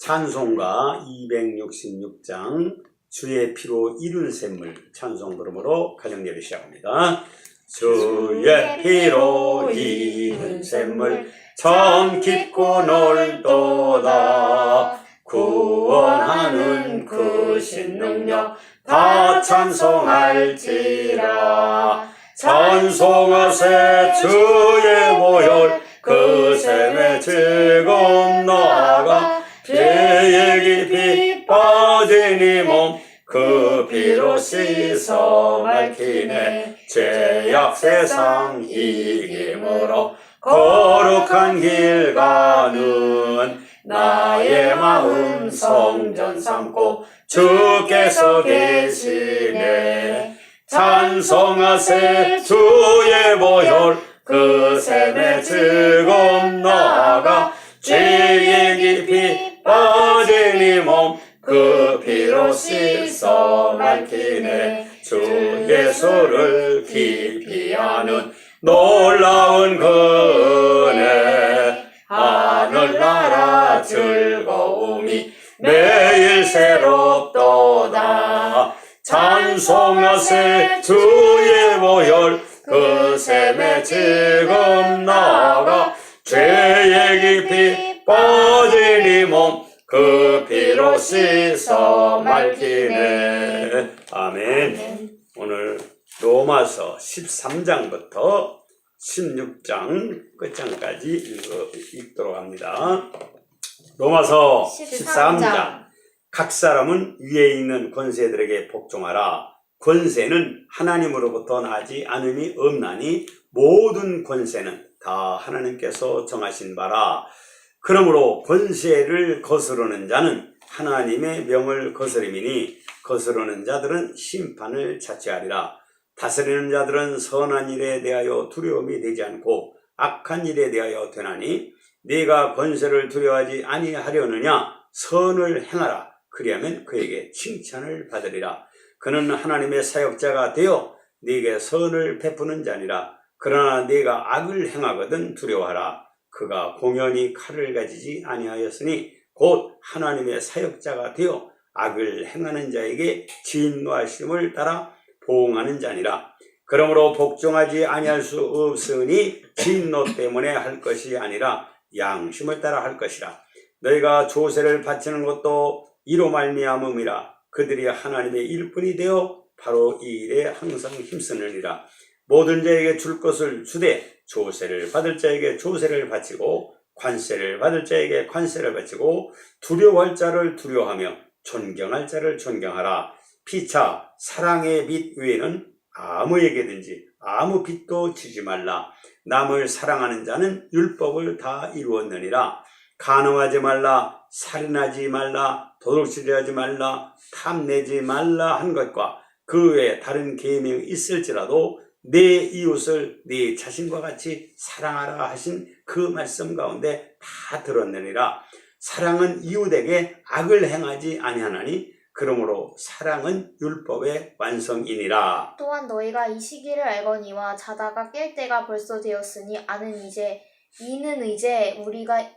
찬송가 266장 주의 피로 이룬 샘물 찬송 부름으로 가정예배 시작합니다. 주의 피로 이룬 샘물 참 깊고 넓도다. 구원하는 그 신능력 다 찬송할지라. 찬송하세 주의 보혈 그 샘에 즐거움 나아가. 죄의 깊이 빠진 이 몸 그 피로 씻어 맑히네. 죄악 세상 이김으로 거룩한 길 가는 나의 마음 성전 삼고 주께서 계시네. 찬송하세 주의 보혈 그 샘에 즐거움 나아가. 죄의 깊이 빠진 이 몸 그 피로 씻어 맑히네. 주 예수를 깊이 아는 놀라운 그 은혜 하늘나라 즐거움이 매일 새롭도다. 찬송하세 주의 보혈 그 샘에 즐거움 나아가. 죄의 깊이 빠진 이 몸 그 피로 씻어 맑히네. 아멘. 오늘 로마서 13장부터 16장 끝장까지 읽도록 합니다. 로마서 13장. 각 사람은 위에 있는 권세들에게 복종하라. 권세는 하나님으로부터 나지 않음이 없나니 모든 권세는 다 하나님께서 정하신 바라. 그러므로 권세를 거스르는 자는 하나님의 명을 거스림이니 거스르는 자들은 심판을 자취하리라. 다스리는 자들은 선한 일에 대하여 두려움이 되지 않고 악한 일에 대하여 되나니 네가 권세를 두려워하지 아니하려느냐. 선을 행하라. 그리하면 그에게 칭찬을 받으리라. 그는 하나님의 사역자가 되어 네게 선을 베푸는 자니라. 그러나 네가 악을 행하거든 두려워하라. 그가 공연히 칼을 가지지 아니하였으니 곧 하나님의 사역자가 되어 악을 행하는 자에게 진노하심을 따라 보응하는 자니라. 그러므로 복종하지 아니할 수 없으니 진노 때문에 할 것이 아니라 양심을 따라 할 것이라. 너희가 조세를 바치는 것도 이로 말미암음이라. 그들이 하나님의 일꾼이 되어 바로 이 일에 항상 힘쓰느니라. 모든 자에게 줄 것을 주되 조세를 받을 자에게 조세를 바치고 관세를 받을 자에게 관세를 바치고 두려워할 자를 두려워하며 존경할 자를 존경하라. 피차 사랑의 빚 외에는 아무에게든지 아무 빚도 지지 말라. 남을 사랑하는 자는 율법을 다 이루었느니라. 간음하지 말라, 살인하지 말라, 도둑질하지 말라, 탐내지 말라 한 것과 그 외에 다른 계명이 있을지라도 내 이웃을 네 자신과 같이 사랑하라 하신 그 말씀 가운데 다 들었느니라. 사랑은 이웃에게 악을 행하지 아니하나니 그러므로 사랑은 율법의 완성이니라. 또한 너희가 이 시기를 알거니와 자다가 깰 때가 벌써 되었으니 이는 이제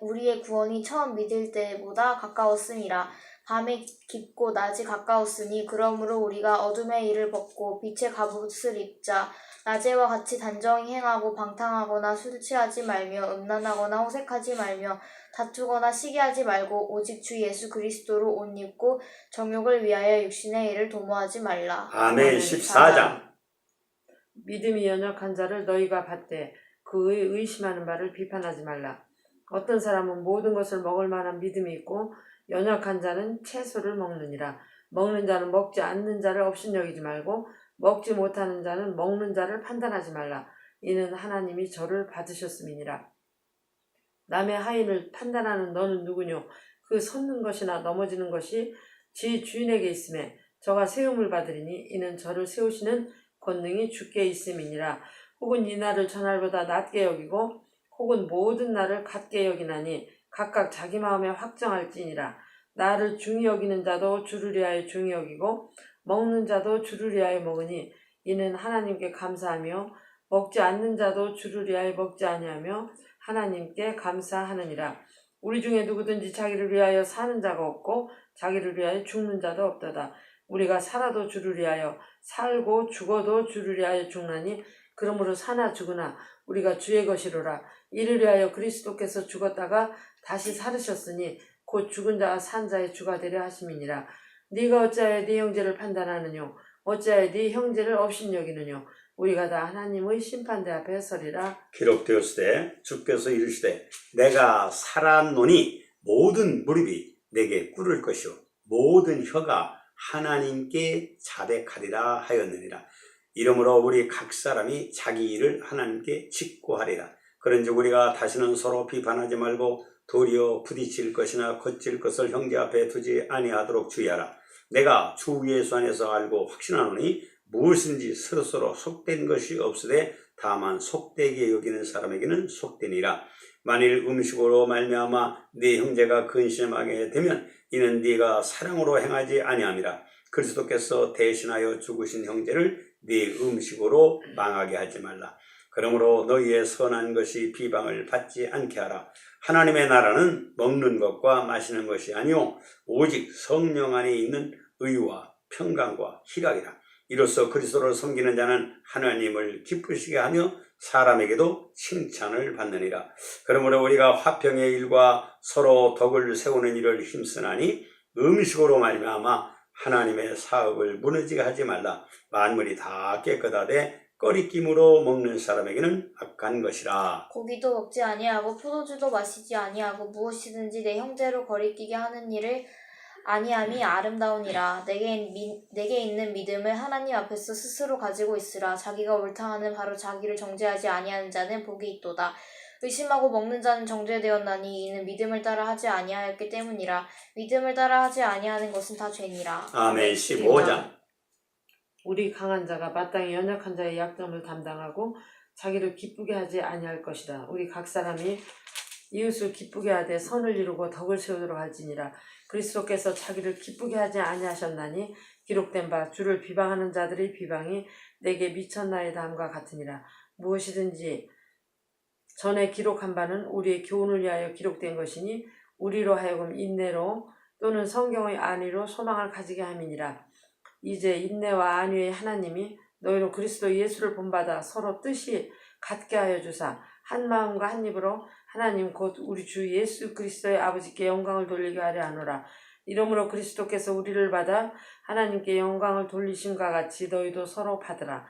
우리의 구원이 처음 믿을 때보다 가까웠음이라. 밤이 깊고 낮이 가까웠으니 그러므로 우리가 어둠의 일을 벗고 빛의 갑옷을 입자. 낮에와 같이 단정히 행하고 방탕하거나 술 취하지 말며 음란하거나 호색하지 말며 다투거나 시기하지 말고 오직 주 예수 그리스도로 옷 입고 정욕을 위하여 육신의 일을 도모하지 말라. 아멘. 14장. 믿음이 연약한 자를 너희가 받되 그의 의심하는 바를 비판하지 말라. 어떤 사람은 모든 것을 먹을 만한 믿음이 있고 연약한 자는 채소를 먹느니라. 먹는 자는 먹지 않는 자를 업신여기지 말고 먹지 못하는 자는 먹는 자를 판단하지 말라. 이는 하나님이 저를 받으셨음이니라. 남의 하인을 판단하는 너는 누구뇨? 그 섰는 것이나 넘어지는 것이 지 주인에게 있음에 저가 세움을 받으리니 이는 저를 세우시는 권능이 주께 있음이니라. 혹은 이 날을 저날보다 낮게 여기고 혹은 모든 날을 같게 여기나니 각각 자기 마음에 확정할지니라. 나를 중히 여기는 자도 주를 위하여 중히 여기고 먹는 자도 주를 위하여 먹으니 이는 하나님께 감사하며 먹지 않는 자도 주를 위하여 먹지 아니하며 하나님께 감사하느니라. 우리 중에 누구든지 자기를 위하여 사는 자가 없고 자기를 위하여 죽는 자도 없도다. 우리가 살아도 주를 위하여 살고 죽어도 주를 위하여 죽나니 그러므로 사나 죽으나 우리가 주의 것이로라. 이를 위하여 그리스도께서 죽었다가 다시 살으셨으니 곧 죽은 자와 산 자의 주가 되려 하심이니라. 네가 어찌하여 네 형제를 판단하느뇨? 어찌하여 네 형제를 업신여기느뇨? 우리가 다 하나님의 심판대 앞에 서리라. 기록되었으되 주께서 이르시되 내가 살았노니 모든 무릎이 내게 꿇을 것이요 모든 혀가 하나님께 자백하리라 하였느니라. 이러므로 우리 각 사람이 자기 일을 하나님께 직고하리라. 그런즉 우리가 다시는 서로 비판하지 말고 도리어 부딪힐 것이나 거칠 것을 형제 앞에 두지 아니하도록 주의하라. 내가 주 예수 안에서 알고 확신하노니 무엇인지 서로서로 속된 것이 없으되 다만 속되게 여기는 사람에게는 속되니라. 만일 음식으로 말미암아 네 형제가 근심하게 되면 이는 네가 사랑으로 행하지 아니함이라. 그리스도께서 대신하여 죽으신 형제를 네 음식으로 망하게 하지 말라. 그러므로 너희의 선한 것이 비방을 받지 않게 하라. 하나님의 나라는 먹는 것과 마시는 것이 아니요 오직 성령 안에 있는 의와 평강과 희락이라. 이로써 그리스도를 섬기는 자는 하나님을 기쁘시게 하며 사람에게도 칭찬을 받느니라. 그러므로 우리가 화평의 일과 서로 덕을 세우는 일을 힘쓰나니 음식으로 말미암아 하나님의 사업을 무너지게 하지 말라. 만물이 다 깨끗하되 꺼리낌으로 먹는 사람에게는 악한 것이라. 고기도 먹지 아니하고 포도주도 마시지 아니하고 무엇이든지 내 형제로 거리끼게 하는 일을 아니함이 아름다우니라. 내게 있는 믿음을 하나님 앞에서 스스로 가지고 있으라. 자기가 옳다 하는 바로 자기를 정죄하지 아니하는 자는 복이 있도다. 의심하고 먹는 자는 정죄되었나니 이는 믿음을 따라 하지 아니하였기 때문이라. 믿음을 따라 하지 아니하는 것은 다 죄니라. 아멘. 15장. 우리 강한 자가 마땅히 연약한 자의 약점을 담당하고 자기를 기쁘게 하지 아니할 것이다. 우리 각 사람이 이웃을 기쁘게 하되 선을 이루고 덕을 세우도록 할지니라. 그리스도께서 자기를 기쁘게 하지 아니하셨나니 기록된 바 주를 비방하는 자들의 비방이 내게 미쳤나이다 함과 같으니라. 무엇이든지 전에 기록한 바는 우리의 교훈을 위하여 기록된 것이니 우리로 하여금 인내로 또는 성경의 안위로 소망을 가지게 함이니라. 이제 인내와 안위의 하나님이 너희로 그리스도 예수를 본받아 서로 뜻이 같게 하여 주사 한 마음과 한 입으로 하나님 곧 우리 주 예수 그리스도의 아버지께 영광을 돌리게 하려 하노라. 이러므로 그리스도께서 우리를 받아 하나님께 영광을 돌리심과 같이 너희도 서로 받으라.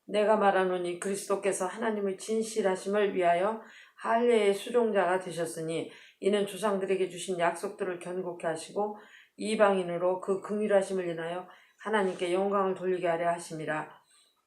내가 말하노니 그리스도께서 하나님의 진실하심을 위하여 할례의 수종자가 되셨으니 이는 조상들에게 주신 약속들을 견고케 하시고 이방인으로 그 긍휼하심을 인하여 하나님께 영광을 돌리게 하려 하심이라.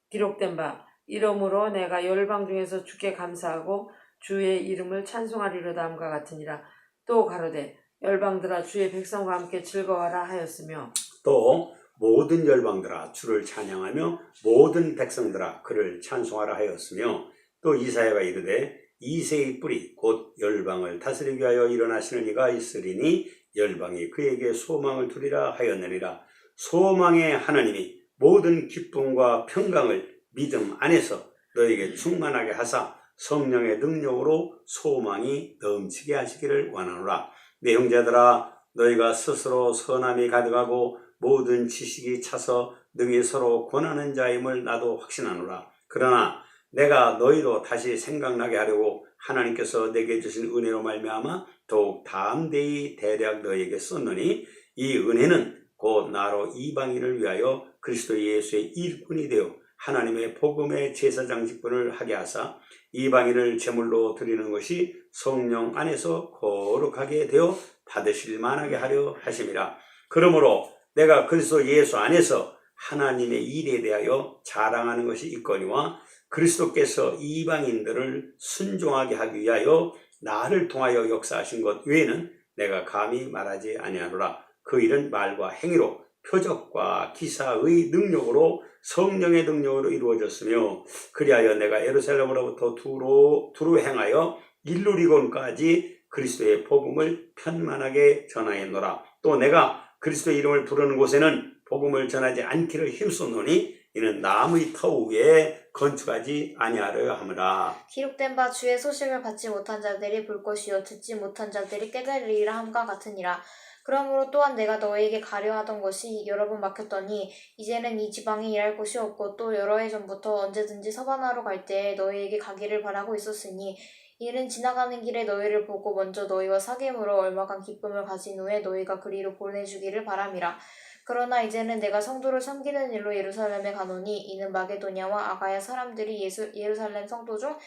기록된 바 이러므로 내가 열방 중에서 주께 감사하고 주의 이름을 찬송하리로다 함과 같으니라. 또 가로되 열방들아 주의 백성과 함께 즐거워하라 하였으며 또 모든 열방들아 주를 찬양하며 모든 백성들아 그를 찬송하라 하였으며 또 이사야가 이르되 이새의 뿌리 곧 열방을 다스리기 위하여 일어나시는 이가 있으리니 열방이 그에게 소망을 두리라 하였느니라. 소망의 하나님이 모든 기쁨과 평강을 믿음 안에서 너에게 충만하게 하사 성령의 능력으로 소망이 넘치게 하시기를 원하노라. 내 형제들아 너희가 스스로 선함이 가득하고 모든 지식이 차서 능히 서로 권하는 자임을 나도 확신하노라. 그러나 내가 너희도 다시 생각나게 하려고 하나님께서 내게 주신 은혜로 말미암아 더욱 담대히 대략 너희에게 썼노니 이 은혜는 곧 나로 이방인을 위하여 그리스도 예수의 일꾼이 되어 하나님의 복음의 제사장 직분을 하게 하사 이방인을 제물로 드리는 것이 성령 안에서 거룩하게 되어 받으실 만하게 하려 하심이라. 그러므로 내가 그리스도 예수 안에서 하나님의 일에 대하여 자랑하는 것이 있거니와 그리스도께서 이방인들을 순종하게 하기 위하여 나를 통하여 역사하신 것 외에는 내가 감히 말하지 아니하노라. 그 일은 말과 행위로 표적과 기사의 능력으로 성령의 능력으로 이루어졌으며 그리하여 내가 예루살렘으로부터 두루 행하여 일루리곤까지 그리스도의 복음을 편만하게 전하였노라. 또 내가 그리스도의 이름을 부르는 곳에는 복음을 전하지 않기를 힘썼노니 이는 남의 터 위에 건축하지 아니하려 함이라. 기록된 바 주의 소식을 받지 못한 자들이 볼 것이요 듣지 못한 자들이 깨달으리라 함과 같으니라. 그러므로 또한 내가 너에게 가려 하던 것이 여러 번 막혔더니 이제는 이 지방에 일할 곳이 없고 또 여러 해 전부터 언제든지 서바나로 갈 때에 너희에게 가기를 바라고 있었으니 이는 지나가는 길에 너희를 보고 먼저 너희와 사귐으로 얼마간 기쁨을 가진 후에 너희가 그리로 보내주기를 바람이라. 그러나 이제는 내가 성도를 섬기는 일로 예루살렘에 가노니 이는 마게도냐와 아가야 사람들이 예루살렘 성도 중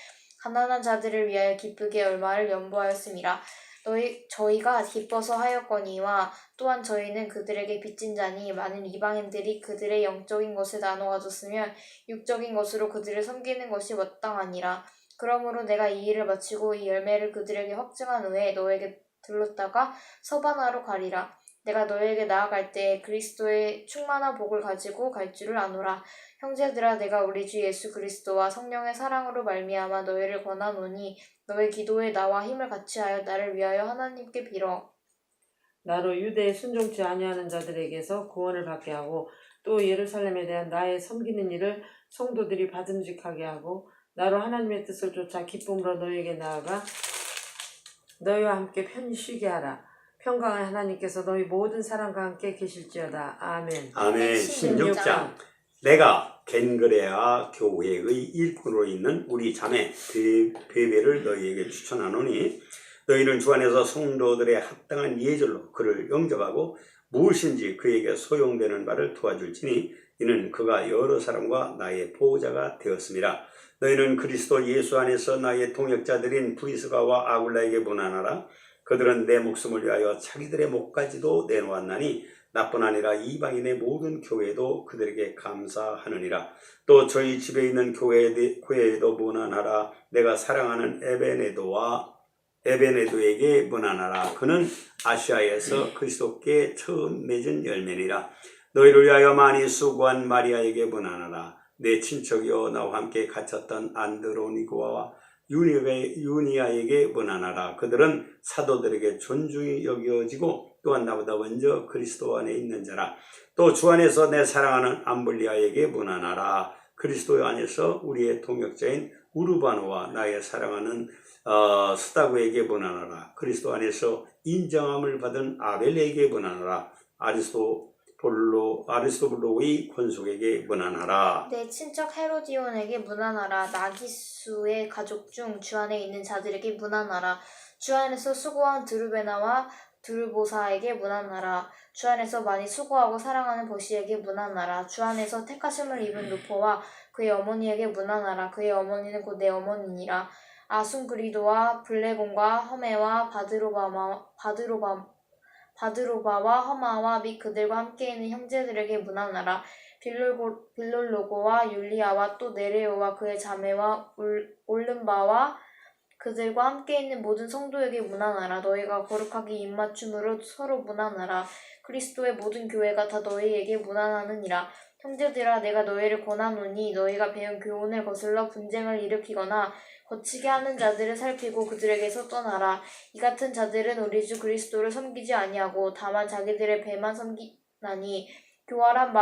가난한 자들을 위하여 기쁘게 얼마를 연보하였음이라. 저희가 기뻐서 하였거니와 또한 저희는 그들에게 빚진 자니 많은 이방인들이 그들의 영적인 것을 나눠 가졌으면 육적인 것으로 그들을 섬기는 것이 마땅하니라. 그러므로 내가 이 일을 마치고 이 열매를 그들에게 확증한 후에 너에게 들렀다가 서바나로 가리라. 내가 너에게 나아갈 때 그리스도의 충만한 복을 가지고 갈 줄을 아노라. 형제들아 내가 우리 주 예수 그리스도와 성령의 사랑으로 말미암아 너희를 권하노니 너의 기도에 나와 힘을 같이하여 나를 위하여 하나님께 빌어. 나로 유대에 순종치 아니하는 자들에게서 구원을 받게 하고 또 예루살렘에 대한 나의 섬기는 일을 성도들이 받음직하게 하고 나로 하나님의 뜻을 쫓아 기쁨으로 너희에게 나아가 너희와 함께 편히 쉬게 하라. 평강의 하나님께서 너희 모든 사람과 함께 계실지어다. 아멘. 아멘. 16장. 내가 겐그레아 교회의 일꾼으로 있는 우리 자매 베베를 너희에게 추천하노니 너희는 주 안에서 성도들의 합당한 예절로 그를 영접하고 무엇인지 그에게 소용되는 바를 도와줄지니 이는 그가 여러 사람과 나의 보호자가 되었습니다. 너희는 그리스도 예수 안에서 나의 동역자들인 브리스가와 아굴라에게 문안하라. 그들은 내 목숨을 위하여 자기들의 목까지도 내놓았나니 나뿐 아니라 이방인의 모든 교회도 그들에게 감사하느니라. 또 저희 집에 있는 교회에도 문안하라. 내가 사랑하는 에베네도에게 문안하라. 그는 아시아에서 그리스도께 처음 맺은 열매니라. 너희를 위하여 많이 수고한 마리아에게 문안하라. 내 친척이여 나와 함께 갇혔던 안드로니고와 유니아에게 문안하라. 그들은 사도들에게 존중이 여겨지고 또한 나보다 먼저 그리스도 안에 있는 자라. 또 주 안에서 내 사랑하는 암블리아에게 문안하라. 그리스도 안에서 우리의 동역자인 우르바노와 나의 사랑하는 스타구에게 문안하라. 그리스도 안에서 인정함을 받은 아벨에게 문안하라. 아리스토블로의 권속에게 문안하라. 내 친척 헤로디온에게 문안하라. 나기수의 가족 중 주 안에 있는 자들에게 문안하라. 주 안에서 수고한 드루베나와 드루보사에게 문안하라. 주 안에서 많이 수고하고 사랑하는 보시에게 문안하라. 주 안에서 택하심을 입은 누포와 그의 어머니에게 문안하라. 그의 어머니는 곧 내 어머니니라. 아순그리도와 블레곤과 허메와 바드로바와 허마와 및 그들과 함께 있는 형제들에게 문안하라. 빌롤로고와 율리아와 또 네레오와 그의 자매와 올른바와 그들과 함께 있는 모든 성도에게 문안하라. 너희가 거룩하게 입맞춤으로 서로 문안하라. 그리스도의 모든 교회가 다 너희에게 문안하느니라. 형제들아 내가 너희를 권하노니 너희가 배운 교훈을 거슬러 분쟁을 일으키거나 거치게 하는 자들을 살피고 그들에게서 떠나라. 이 같은 자들은 우리 주 그리스도를 섬기지 아니하고 다만 자기들의 배만 섬기나니 교활한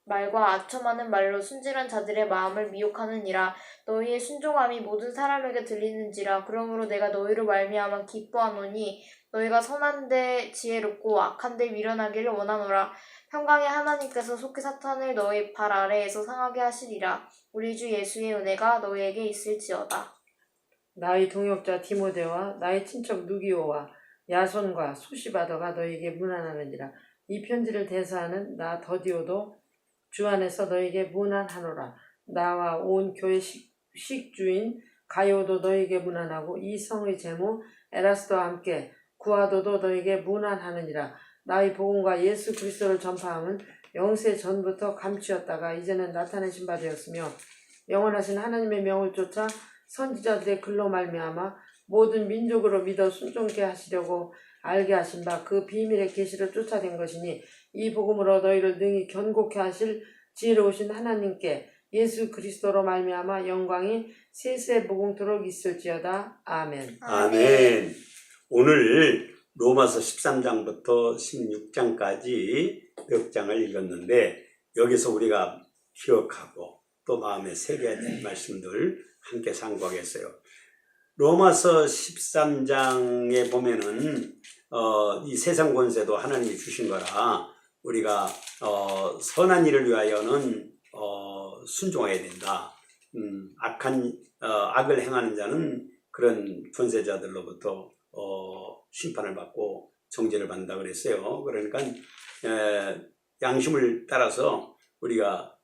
말과 아첨하는 말로 순진한 자들의 마음을 미혹하느니라. 너희의 순종함이 모든 사람에게 들리는지라. 그러므로 내가 너희로 말미암아 기뻐하노니 너희가 선한데 지혜롭고 악한데 미련하기를 원하노라. 평강의 하나님께서 속히 사탄을 너희 발 아래에서 상하게 하시리라. 우리 주 예수의 은혜가 너희에게 있을지어다. 나의 동역자 디모데와 나의 친척 누기오와 야손과 소시바더가 너희에게 문안하느니라. 이 편지를 대사하는 나 더디오도 주 안에서 너희에게 문안하노라. 나와 온 교회 식주인 가요도 너희에게 문안하고 이 성의 제무 에라스도와 함께 구하도도 너희에게 문안하느니라. 나의 복음과 예수 그리스도를 전파함은 영세 전부터 감추었다가 이제는 나타내신 바 되었으며 영원하신 하나님의 명을 쫓아 선지자들의 글로 말미암아 모든 민족으로 믿어 순종케 하시려고 알게 하신 바 그 비밀의 계시를 쫓아낸 것이니 이 복음으로 너희를 능히 견고케 하실 지혜로우신 하나님께 예수 그리스도로 말미암아 영광이 세세 무궁토록 있을지어다. 아멘. 아멘. 오늘 로마서 13장부터 16장까지 몇 장을 읽었는데 여기서 우리가 기억하고 또 마음에 새겨야 될 말씀들 함께 상고하겠어요. 로마서 13장에 보면은 이 세상 권세도 하나님이 주신 거라 우리가 선한 일을 위하여는 순종해야 된다. 악을 행하는 자는 그런 권세자들로부터 심판을 받고 정죄를 받는다 그랬어요. 그러니까 양심을 따라서 우리가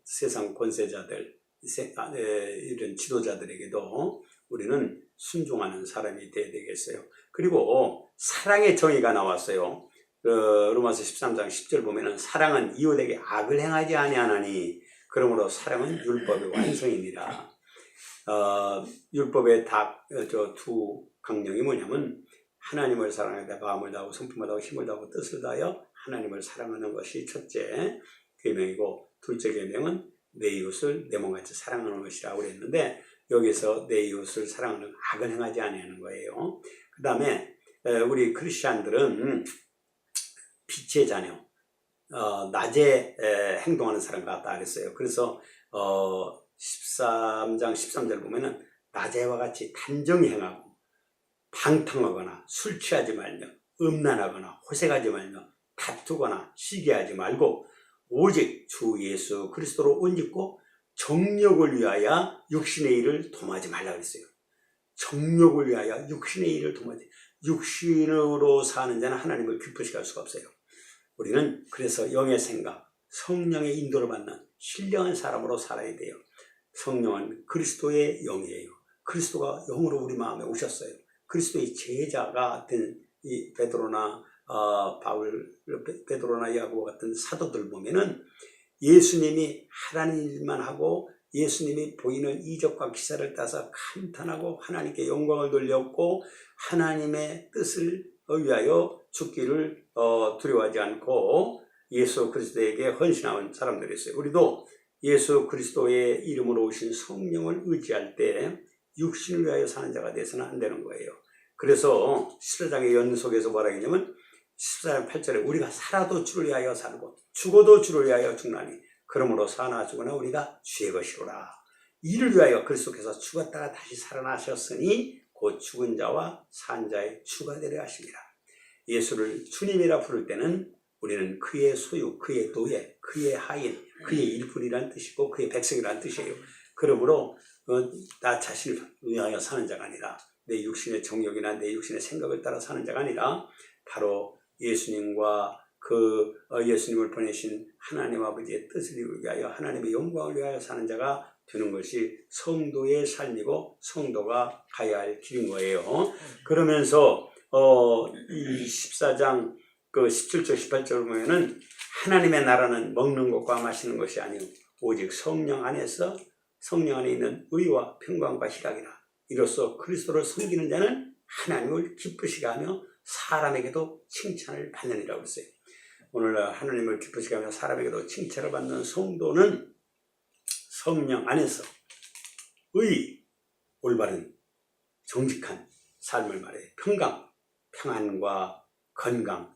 세상 권세자들, 이런 지도자들에게도 우리는 순종하는 사람이 되어야 되겠어요. 그리고 사랑의 정의가 나왔어요. 로마서 13장 10절 보면은 사랑은 이웃에게 악을 행하지 아니하나니 그러므로 사랑은 율법의 완성이니라. 율법의 두 강령이 뭐냐면 하나님을 사랑하다 마음을 다하고 성품을 다하고 힘을 다하고 뜻을 다하여 하나님을 사랑하는 것이 첫째 계명이고, 둘째 계명은 내 이웃을 내 몸같이 사랑하는 것이라고 그랬는데 여기서 내 이웃을 사랑하는 악을 행하지 아니하는 거예요. 그 다음에 우리 크리스찬들은 빛의 자녀, 낮에 행동하는 사람 같다 그랬어요. 그래서 13장 13절 보면은 낮에와 같이 단정히 행하고 방탕하거나 술 취하지 말며 음란하거나 호색하지 말며 다투거나 시기하지 말고 오직 주 예수 그리스도로 옷 입고 정욕을 위하여 육신의 일을 도모하지 말라 그랬어요. 정욕을 위하여 육신의 일을 도모하지, 육신으로 사는 자는 하나님을 기쁘시게 할 수가 없어요. 우리는 그래서 영의 생각, 성령의 인도를 받는 신령한 사람으로 살아야 돼요. 성령은 그리스도의 영이에요. 그리스도가 영으로 우리 마음에 오셨어요. 그리스도의 제자가 된 이 베드로나 베드로나 야고보 같은 사도들 보면은 예수님이 하라는 일만 하고 예수님이 보이는 이적과 기사를 따서 감탄하고 하나님께 영광을 돌렸고 하나님의 뜻을 위하여 죽기를 두려워하지 않고 예수 그리스도에게 헌신하는 사람들이 있어요. 우리도 예수 그리스도의 이름으로 오신 성령을 의지할 때 육신을 위하여 사는 자가 되어서는 안 되는 거예요. 그래서 14장의 연속에서 뭐라 했냐면 14장 8절에 우리가 살아도 주를 위하여 살고 죽어도 주를 위하여 죽나니 그러므로 사나 죽으나 우리가 주의 것이로라. 이를 위하여 그리스도께서 죽었다가 다시 살아나셨으니 곧 죽은 자와 산 자의 주가 되려 하십니다. 예수를 주님이라 부를 때는 우리는 그의 소유, 그의 노예, 그의 하인, 그의 일꾼이라는 뜻이고 그의 백성이라는 뜻이에요. 그러므로 나 자신을 위하여 사는 자가 아니라 내 육신의 정욕이나 내 육신의 생각을 따라 사는 자가 아니라 바로 예수님과 예수님을 보내신 하나님 아버지의 뜻을 이루기 위하여 하나님의 영광을 위하여 사는 자가 되는 것이 성도의 삶이고 성도가 가야 할 길인 거예요. 그러면서 이 14장 17절 18절 보면은 하나님의 나라는 먹는 것과 마시는 것이 아니오 오직 성령 안에 있는 의와 평강과 희락이라. 이로써 그리스도를 섬기는 자는 하나님을 기쁘시게 하며 사람에게도 칭찬을 받느니라고 했어요. 오늘 하나님을 기쁘시게 하며 사람에게도 칭찬을 받는 성도는 성령 안에서 올바른 정직한 삶을 말해요. 평안과 건강,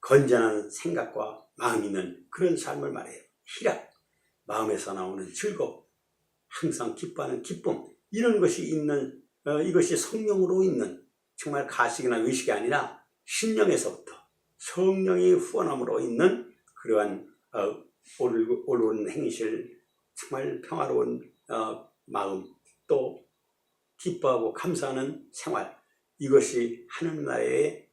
건전한 생각과 마음 있는 그런 삶을 말해요. 희락, 마음에서 나오는 즐거움, 항상 기뻐하는 기쁨, 이런 것이 있는 이것이 성령으로 있는 정말 가식이나 의식이 아니라 심령에서부터 성령이 후원함으로 있는 그러한 옳은 행실, 정말 평화로운 마음, 또 기뻐하고 감사하는 생활, 이것이 하나님 나라의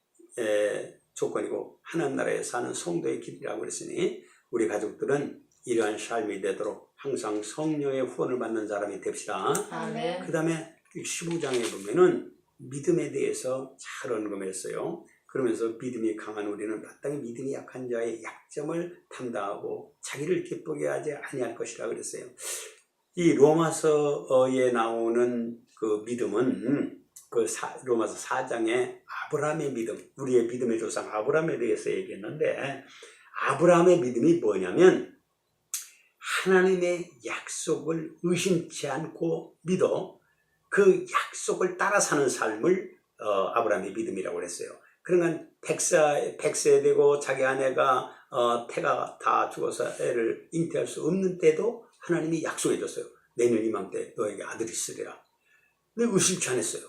조건이고 하나님 나라에 사는 성도의 길이라고 그랬으니 우리 가족들은 이러한 삶이 되도록 항상 성령의 후원을 받는 사람이 됩시다. 아멘. 그 다음에 15장에 보면은 믿음에 대해서 잘 언급했어요. 그러면서 믿음이 강한 우리는 마땅히 믿음이 약한 자의 약점을 담당하고 자기를 기쁘게 하지 아니할 것이라 그랬어요. 이 로마서에 나오는 그 믿음은 로마서 4장에 아브라함의 믿음, 우리의 믿음의 조상 아브라함에 대해서 얘기했는데 아브라함의 믿음이 뭐냐면 하나님의 약속을 의심치 않고 믿어 그 약속을 따라 사는 삶을 아브라함의 믿음이라고 그랬어요. 그러니까 100세 되고 자기 아내가 태가 다 죽어서 애를 잉태할 수 없는 때도 하나님이 약속해 줬어요. 내년 이맘때 너에게 아들이 있으리라. 근데 의심치 않았어요.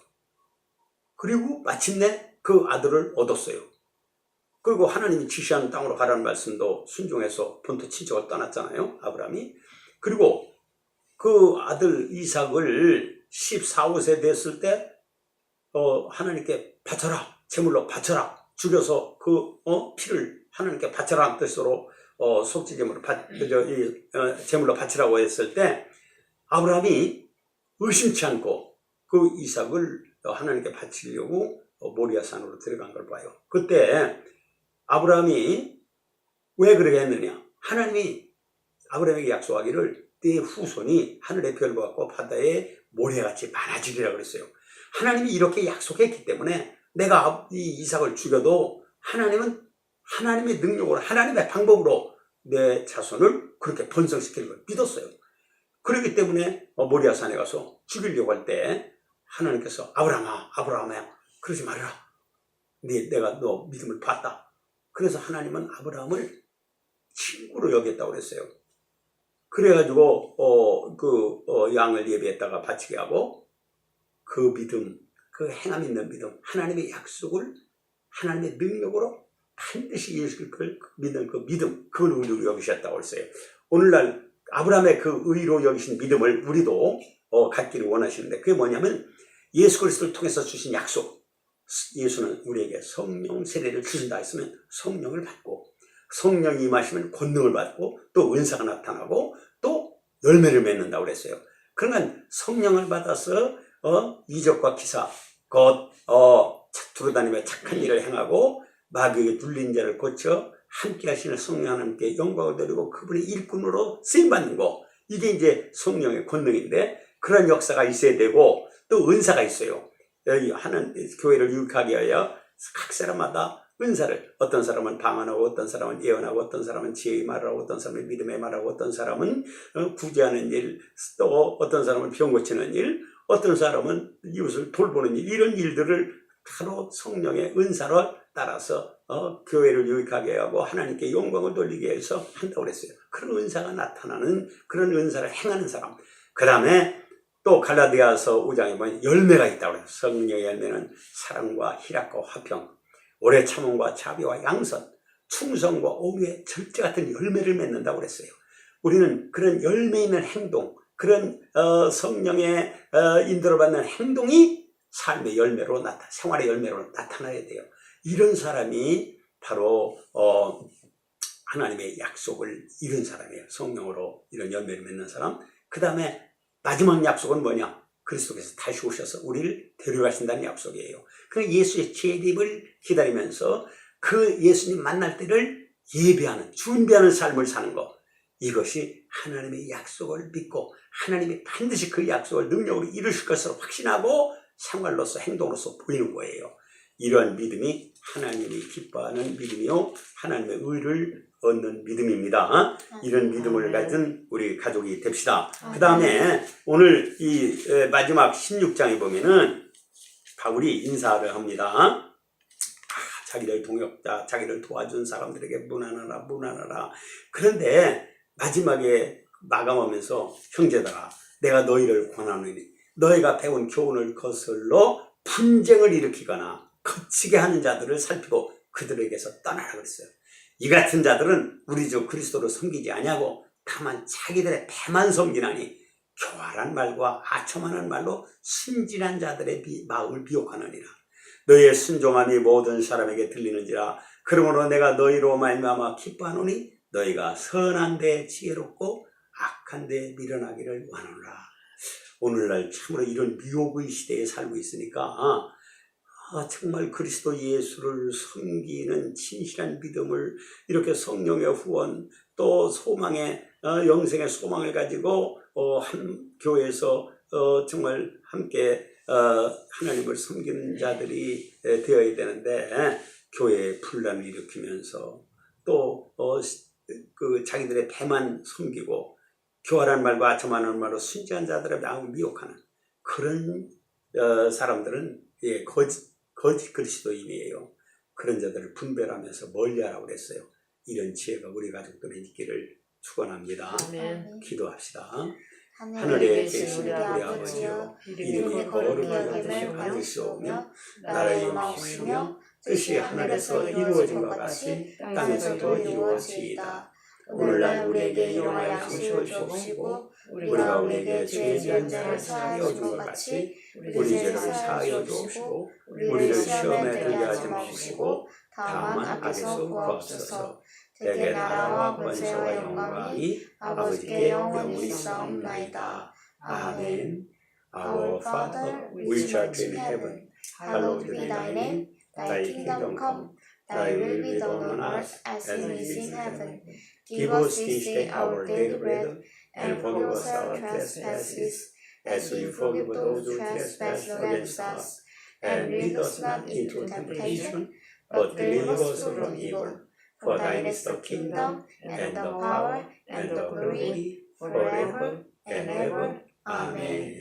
그리고 마침내 그 아들을 얻었어요. 그리고 하나님이 지시한 땅으로 가라는 말씀도 순종해서 본토 친척을 떠났잖아요, 아브라함이. 그리고 그 아들 이삭을 14, 15세 됐을 때 하나님께 바쳐라, 제물로 바쳐라, 죽여서 그 피를 하나님께 바쳐라는 뜻으로 속죄제물로 제물로 바치라고 했을 때 아브라함이 의심치 않고 그 이삭을 하나님께 바치려고 모리아산으로 들어간 걸 봐요. 그때 아브라함이 왜 그러게 했느냐? 하나님이 아브라함에게 약속하기를 네 후손이 하늘의 별과 같고 바다의 모래같이 많아지리라 그랬어요. 하나님이 이렇게 약속했기 때문에 내가 이 이삭을 죽여도 하나님은 하나님의 능력으로, 하나님의 방법으로 내 자손을 그렇게 번성시키는 걸 믿었어요. 그렇기 때문에 모리아산에 가서 죽이려고 할 때 하나님께서 아브라함아 그러지 말아라. 내가 너 믿음을 봤다. 그래서 하나님은 아브라함을 친구로 여겼다고 그랬어요. 그래가지고 양을 예비했다가 바치게 하고 그 믿음, 그 행함 있는 믿음, 하나님의 약속을 하나님의 능력으로 반드시 이루실 걸 믿는 그 믿음, 그걸 의로 여기셨다고 했어요. 오늘날 아브라함의 그 의로 여기신 믿음을 우리도 갖기를 원하시는데 그게 뭐냐면 예수 그리스도를 통해서 주신 약속. 예수는 우리에게 성령 세례를 주신다 했으면 성령을 받고 성령이 임하시면 권능을 받고 또 은사가 나타나고 또 열매를 맺는다고 그랬어요. 그러면 성령을 받아서 이적과 기사 곧 두루다니며 착한 일을 행하고 마귀에게 눌린 자를 고쳐 함께 하시는 성령 하나님께 영광을 드리고 그분의 일꾼으로 쓰임받는 거, 이게 이제 성령의 권능인데 그런 역사가 있어야 되고 또 은사가 있어요. 여기 하는 교회를 유익하게 하여 각 사람마다 은사를, 어떤 사람은 방언하고 어떤 사람은 예언하고 어떤 사람은 지혜의 말을 하고 어떤 사람은 믿음의 말을 하고 어떤 사람은 구제하는 일, 또 어떤 사람은 병 고치는 일, 어떤 사람은 이웃을 돌보는 일, 이런 일들을 바로 성령의 은사를 따라서 교회를 유익하게 하고 하나님께 영광을 돌리게 해서 한다고 그랬어요. 그런 은사가 나타나는, 그런 은사를 행하는 사람. 그 다음에 또 갈라디아서 5장에 보면 열매가 있다고 그래요. 성령의 열매는 사랑과 희락과 화평, 오래 참음과 자비와 양선, 충성과 오묘의 절제 같은 열매를 맺는다고 그랬어요. 우리는 그런 열매 있는 행동, 그런 성령의 인도를 받는 행동이 삶의 열매로 생활의 열매로 나타나야 돼요. 이런 사람이 바로 하나님의 약속을 이룬 사람이에요. 성령으로 이런 열매를 맺는 사람. 그 다음에 마지막 약속은 뭐냐? 그리스도께서 다시 오셔서 우리를 데려가신다는 약속이에요. 그러니까 예수의 재림을 기다리면서 그 예수님 만날 때를 예배하는, 준비하는 삶을 사는 것. 이것이 하나님의 약속을 믿고 하나님이 반드시 그 약속을 능력으로 이루실 것을 확신하고 생활로서 행동으로서 보이는 거예요. 이러한 믿음이 하나님이 기뻐하는 믿음이요, 하나님의 의를 얻는 믿음입니다. 이런 믿음을 가진 우리 가족이 됩시다. 그 다음에 오늘 이 마지막 16장에 보면은 바울이 인사를 합니다. 자기를 동역자, 자기를 도와준 사람들에게 문안하라, 문안하라. 그런데 마지막에 마감하면서 형제들아, 내가 너희를 권하노니 너희가 배운 교훈을 거슬러 분쟁을 일으키거나 거치게 하는 자들을 살피고 그들에게서 떠나라 그랬어요. 이 같은 자들은 우리 주 그리스도를 섬기지 아니하고 다만 자기들의 배만 섬기나니 교활한 말과 아첨하는 말로 순진한 자들의 마음을 미혹하느니라. 너희의 순종함이 모든 사람에게 들리는지라. 그러므로 내가 너희로 말미암아 기뻐하노니 너희가 선한 데 지혜롭고 악한 데 미련하기를 원하노라. 오늘날 참으로 이런 미혹의 시대에 살고 있으니까 정말 그리스도 예수를 섬기는 진실한 믿음을, 이렇게 성령의 후원 또 소망의 영생의 소망을 가지고 한 교회에서 정말 함께 하나님을 섬기는 자들이 되어야 되는데 교회에 분란을 일으키면서 또 그 자기들의 배만 섬기고 교활한 말과 아첨하는 말로 순진한 자들의 마음을 미혹하는 그런 사람들은 거짓 그리스도인이에요. 그런 자들을 분별하면서 멀리하라고 그랬어요. 이런 지혜가 우리 가족들에 있기를 축원합니다. 아멘. 기도합시다. 하늘에 하늘에 계신 계신 우리 우리 아버지여, 아버지여, 이름이 이름이 거룩히 거룩히 여김을 여김을 받으시오며 받으시오며 나라의 나라의 마옵시며 마옵시며 뜻이 하늘에서 이루어진 것 같이 땅에서도 이루어지이다. 오늘날 우리에게 일용할 양식을 주옵시고 우리가 우리에게 죄 지은 자를 사하여 준 것 같이 우리 죄를 사하여 주옵시고 우리를 시험에 들게 하지 마옵시고 다만 악에서 구하옵소서. 대개 나라와 권세와 영광이 아버지께 영원히 있사옵나이다. 아멘. Our Father, which art in heaven, hallowed be thy name. Thy kingdom come. Thy will be done on earth as it is in heaven. Give us this day our daily bread, and forgive us our trespasses, as we forgive those who trespass against us. And lead us not into temptation, but deliver us from evil. For thine is the kingdom, and the power, and the glory, forever and ever. Amen.